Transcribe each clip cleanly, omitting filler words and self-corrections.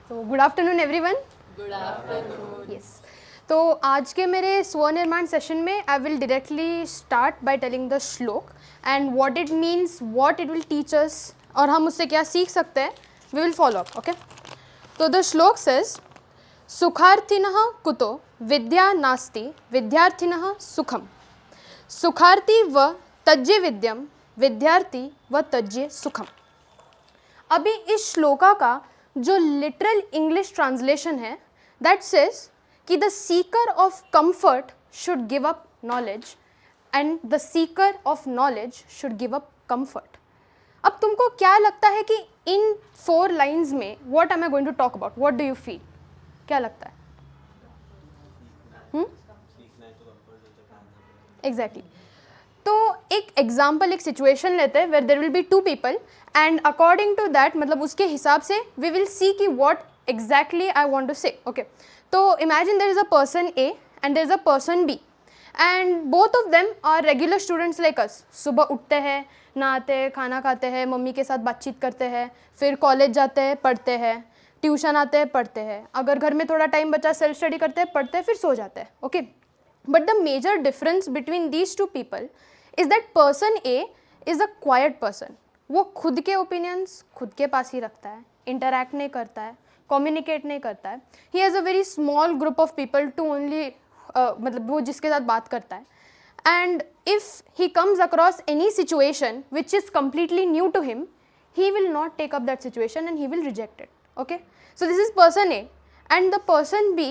तो good afternoon everyone. Good afternoon. Yes, तो आज के मेरे स्वनिर्माण सेशन में I will directly start by telling the shlok and what it means, what it will teach us और हम उससे क्या सीख सकते हैं। We will follow up. Okay, तो द श्लोक सेज सुखार्थिनः कुतो विद्या नास्ति विद्यार्थिनः सुखम, सुखार्थी व तज्जे विद्यम विद्यार्थी व तज्जे सुखम। अभी इस श्लोका का जो लिटरल इंग्लिश ट्रांसलेशन है दैट सेज कि the seeker of comfort should give up knowledge and the seeker of knowledge should give up comfort. अब तुमको क्या लगता है कि इन 4 लाइन्स में what am I going to talk about, what do you feel, क्या लगता है? एग्जैक्टली। तो एक एग्जाम्पल, एक सिचुएशन लेते हैं where there will be 2 people and according to that, मतलब उसके हिसाब से वी विल सी कि what exactly I want to say. Okay, तो imagine there is a person A and there is a person B and both of them are regular students like us. सुबह उठते हैं, नहाते हैं, खाना खाते हैं, मम्मी के साथ बातचीत करते हैं, फिर कॉलेज जाते हैं, पढ़ते हैं, ट्यूशन आते हैं, पढ़ते हैं, अगर घर में थोड़ा टाइम बचा सेल्फ स्टडी करते हैं, पढ़ते हैं, फिर सो जाते हैं। Okay, but the major difference between these 2 people is that person A is a quite person. वो खुद के ओपिनियंस खुद के पास ही रखता है, इंटरैक्ट नहीं करता है, कम्युनिकेट नहीं करता है। He has a very small group of people to only, मतलब वो जिसके साथ बात करता है। And if he comes across any situation which is completely new to him, he will not take up that situation and he will reject it. Okay, so this is person A and the person B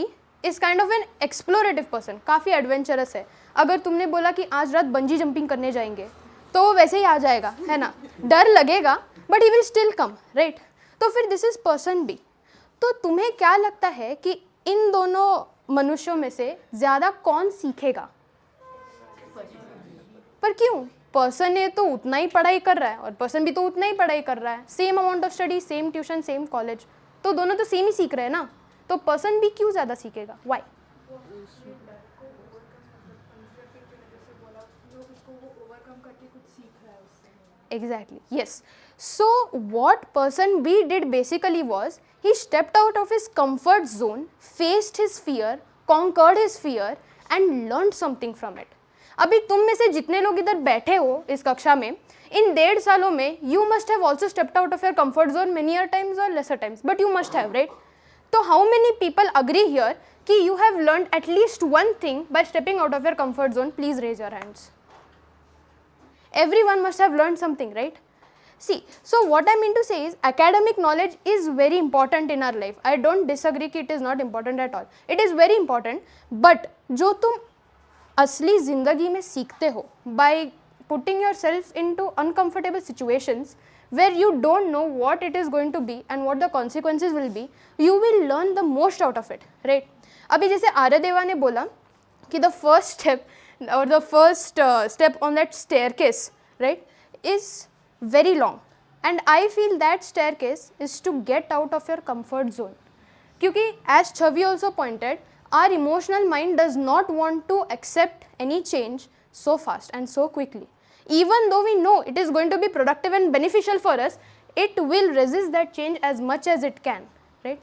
is kind of an explorative person, काफ़ी adventurous है। अगर तुमने बोला कि आज रात bungee jumping करने जाएंगे तो वो वैसे ही आ जाएगा, है ना, डर लगेगा but he will still come, right. तो फिर दिस इज पर्सन बी। तो तुम्हें क्या लगता है कि इन दोनों मनुष्यों में से ज़्यादा कौन सीखेगा? पर क्यों? पर्सन ए तो उतना ही पढ़ाई कर रहा है और पर्सन बी तो उतना ही पढ़ाई कर रहा है, same amount of study, same tuition, same college, तो दोनों तो सेम ही सीख रहे हैं ना। तो पर्सन बी क्यों ज़्यादा सीखेगा? Y? Exactly, yes. So what person B did basically was he stepped out of his comfort zone, faced his fear, conquered his fear and learned something from it. अभी तुम में से जितने लोग इधर बैठे हो इस कक्षा में, इन 1.5 सालों में you must have also stepped out of your comfort zone many a times or lesser times, but you must have, right? So how many people agree here कि you have learned at least one thing by stepping out of your comfort zone? Please raise your hands. Everyone must have learned something, right? See, so what I mean to say is academic knowledge is very important in our life. I don't disagree कि it is not important at all. It is very important, but जो तुम असली ज़िंदगी में सीखते हो by putting yourself into uncomfortable situations where you don't know what it is going to be and what the consequences will be, you will learn the most out of it, right? अभी जैसे आर्यदेवा ने बोला कि the first step or the first step on that staircase, right, is very long, and I feel that staircase is to get out of your comfort zone. क्योंकि as Chavi also pointed, our emotional mind does not want to accept any change so fast and so quickly. Even though we know it is going to be productive and beneficial for us, it will resist that change as much as it can, right?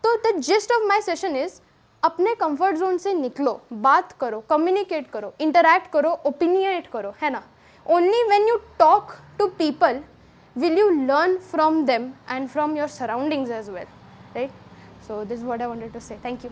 So the gist of my session is अपने comfort zone से निकलो, बात करो, communicate करो, interact करो, ओपिनियनेट करो, है ना। Only when you talk to people will you learn from them and from your surroundings as well, right. So this what I wanted to say. Thank you.